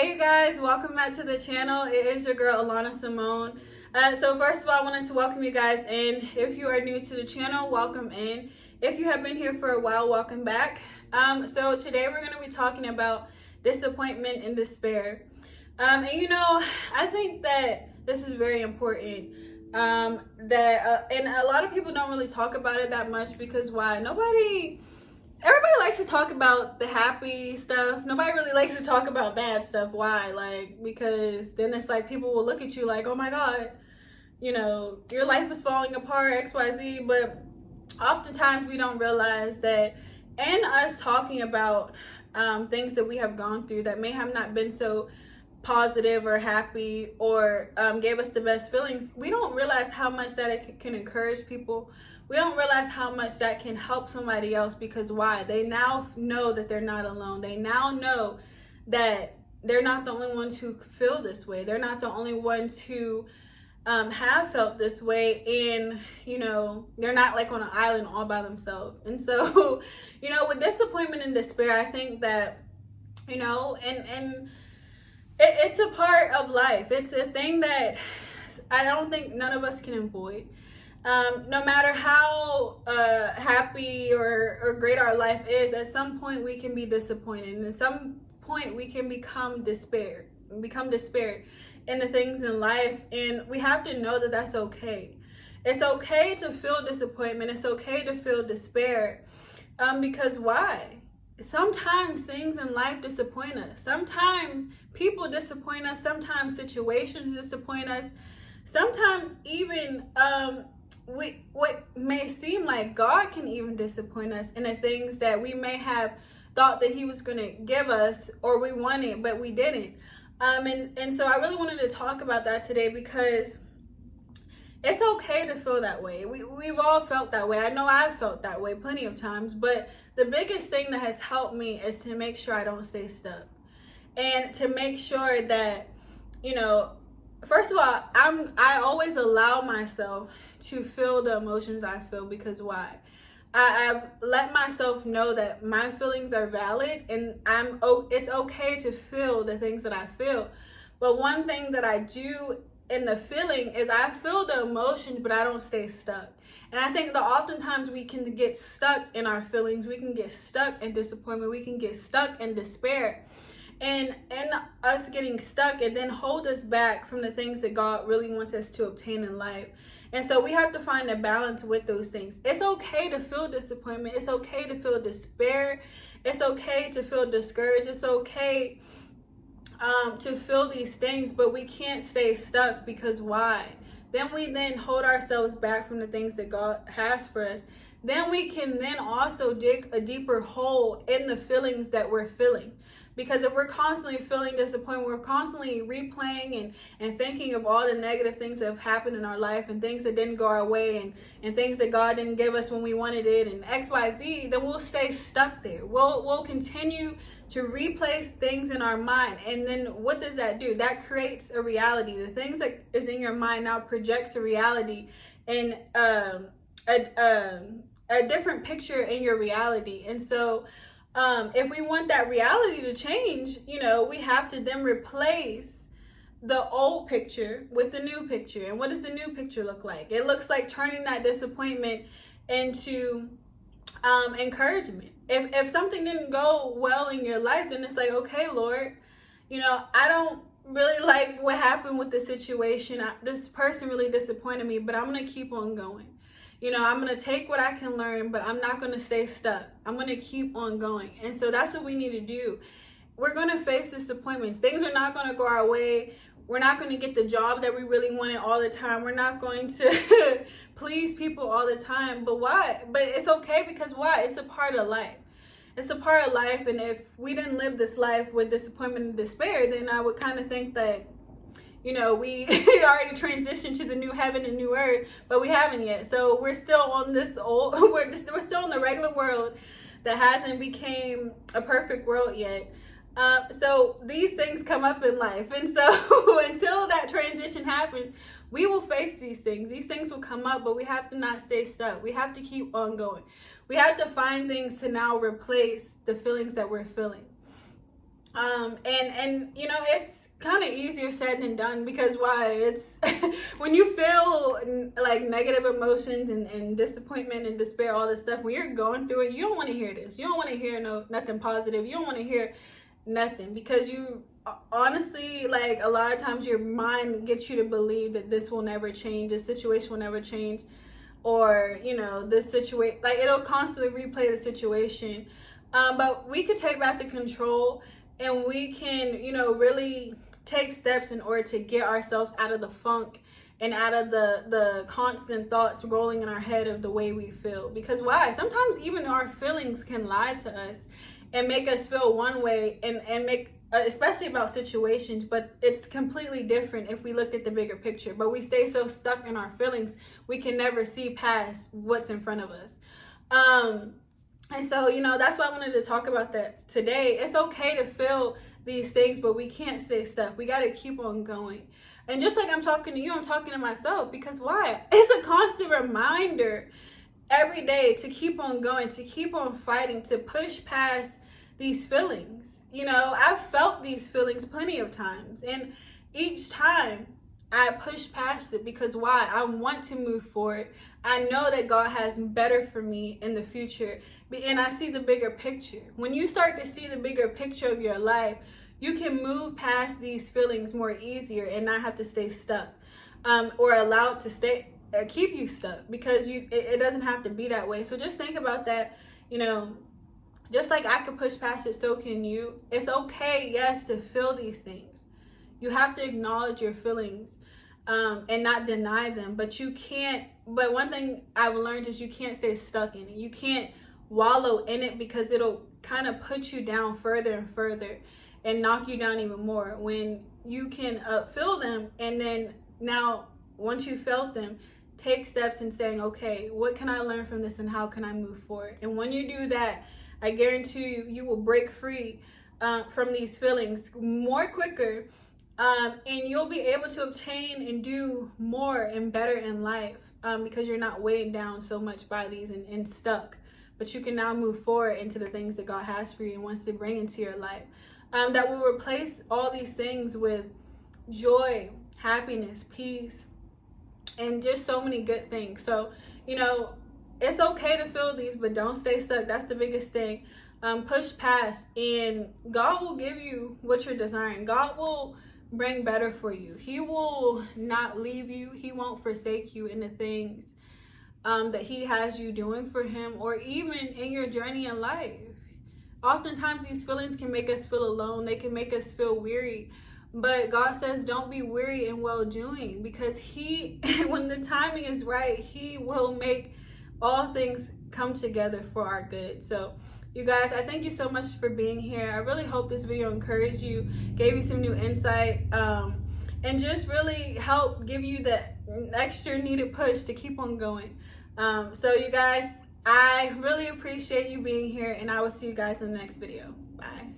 Hey you guys, welcome back to the channel. It is your girl Alana Simone. So first of all, I wanted to welcome you guys in. If you are new to the channel, welcome in. If you have been here for a while, welcome back. So today we're going to be talking about disappointment and despair. And you know, I think that this is very important. And a lot of people don't really talk about it that much because why? Everybody likes to talk about the happy stuff. Nobody really likes to talk about bad stuff. Why? Because then it's like people will look at you like, oh my God, you know, your life is falling apart, XYZ. But oftentimes we don't realize that in us talking about things that we have gone through that may have not been so positive or happy or gave us the best feelings, we don't realize how much that it can encourage people. We don't realize how much that can help somebody else because why? They now know that they're not alone. They now know that they're not the only ones who feel this way. They're not the only ones who have felt this way, and you know, they're not like on an island all by themselves. And so, you know, with disappointment and despair, I think that, you know, and it's a part of life. It's a thing that I don't think none of us can avoid. No matter how happy or great our life is, at some point we can be disappointed, and at some point we can become despaired in the things in life, and we have to know that that's okay. It's okay to feel disappointment. It's okay to feel despair, because why? Sometimes things in life disappoint us. Sometimes people disappoint us. Sometimes situations disappoint us. Sometimes even what may seem like God can even disappoint us in the things that we may have thought that he was going to give us or we wanted, but we didn't. And so I really wanted to talk about that today because it's okay to feel that way. We've all felt that way. I know I've felt that way plenty of times, but the biggest thing that has helped me is to make sure I don't stay stuck, and to make sure that, you know, first of all, I always allow myself to feel the emotions I feel because why? I've let myself know that my feelings are valid, and it's okay to feel the things that I feel. But one thing that I do in the feeling is I feel the emotions, but I don't stay stuck. And I think that oftentimes we can get stuck in our feelings. We can get stuck in disappointment. We can get stuck in despair. And us getting stuck, and then hold us back from the things that God really wants us to obtain in life. And so we have to find a balance with those things. It's okay to feel disappointment. It's okay to feel despair. It's okay to feel discouraged. It's okay to feel these things, but we can't stay stuck because why? Then we hold ourselves back from the things that God has for us. Then we can then also dig a deeper hole in the feelings that we're feeling. Because if we're constantly feeling disappointment, we're constantly replaying and thinking of all the negative things that have happened in our life, and things that didn't go our way, and things that God didn't give us when we wanted it, and XYZ, then we'll stay stuck there. We'll continue to replay things in our mind. And then what does that do? That creates a reality. The things that is in your mind now projects a reality, and a different picture in your reality. And so if we want that reality to change, you know, we have to then replace the old picture with the new picture. And what does the new picture look like? It looks like turning that disappointment into encouragement. If something didn't go well in your life, then it's like, okay, Lord, you know, I don't really like what happened with the situation. This person really disappointed me, but I'm going to keep on going. You know, I'm going to take what I can learn, but I'm not going to stay stuck. I'm going to keep on going. And so that's what we need to do. We're going to face disappointments. Things are not going to go our way. We're not going to get the job that we really wanted all the time. We're not going to please people all the time. But why? But it's okay because why? It's a part of life. It's a part of life. And if we didn't live this life with disappointment and despair, then I would kind of think that, you know, we already transitioned to the new heaven and new earth, but we haven't yet. So we're still on this we're still in the regular world that hasn't became a perfect world yet. So these things come up in life. And so until that transition happens, we will face these things. These things will come up, but we have to not stay stuck. We have to keep on going. We have to find things to now replace the feelings that we're feeling. And you know, it's kind of easier said than done, because why? It's when you feel like negative emotions and disappointment and despair, all this stuff, when you're going through it, you don't want to hear this. You don't want to hear nothing positive. You don't want to hear nothing, because you honestly, like, a lot of times your mind gets you to believe that this will never change, this situation will never change, or, you know, this situation, like, it'll constantly replay the situation. But we could take back the control, and we can, you know, really take steps in order to get ourselves out of the funk and out of the constant thoughts rolling in our head of the way we feel. Because why? Sometimes even our feelings can lie to us and make us feel one way, and make, especially about situations, but it's completely different if we look at the bigger picture. But we stay so stuck in our feelings, we can never see past what's in front of us. And so, you know, that's why I wanted to talk about that today. It's okay to feel these things, but we can't stay stuck. We got to keep on going. And just like I'm talking to you, I'm talking to myself, because why? It's a constant reminder every day to keep on going, to keep on fighting, to push past these feelings. You know, I've felt these feelings plenty of times, and each time I push past it, because why? I want to move forward. I know that God has better for me in the future, and I see the bigger picture. When you start to see the bigger picture of your life, you can move past these feelings more easier and not have to stay stuck, or allowed to stay, keep you stuck, because it doesn't have to be that way. So just think about that. You know, just like I could push past it, so can you. It's okay, yes, to feel these things. You have to acknowledge your feelings, and not deny them. But you can't, but one thing I've learned is you can't stay stuck in it. You can't wallow in it, because it'll kind of put you down further and further and knock you down even more. When you can feel them, and then now, once you felt them, take steps in saying, okay, what can I learn from this, and how can I move forward? And when you do that, I guarantee you, you will break free from these feelings more quicker, and you'll be able to obtain and do more and better in life, because you're not weighed down so much by these and stuck. But you can now move forward into the things that God has for you and wants to bring into your life, that will replace all these things with joy, happiness, peace, and just so many good things. So, you know, it's okay to feel these, but don't stay stuck. That's the biggest thing. Push past, and God will give you what you're desiring. God will bring better for you. He will not leave you. He won't forsake you in the things that he has you doing for him, or even in your journey in life. Oftentimes these feelings can make us feel alone. They can make us feel weary. But God says, don't be weary in well doing, because he, when the timing is right, he will make all things come together for our good. So you guys, I thank you so much for being here. I really hope this video encouraged you, gave you some new insight, and just really help give you that extra needed push to keep on going. So you guys, I really appreciate you being here, and I will see you guys in the next video. Bye.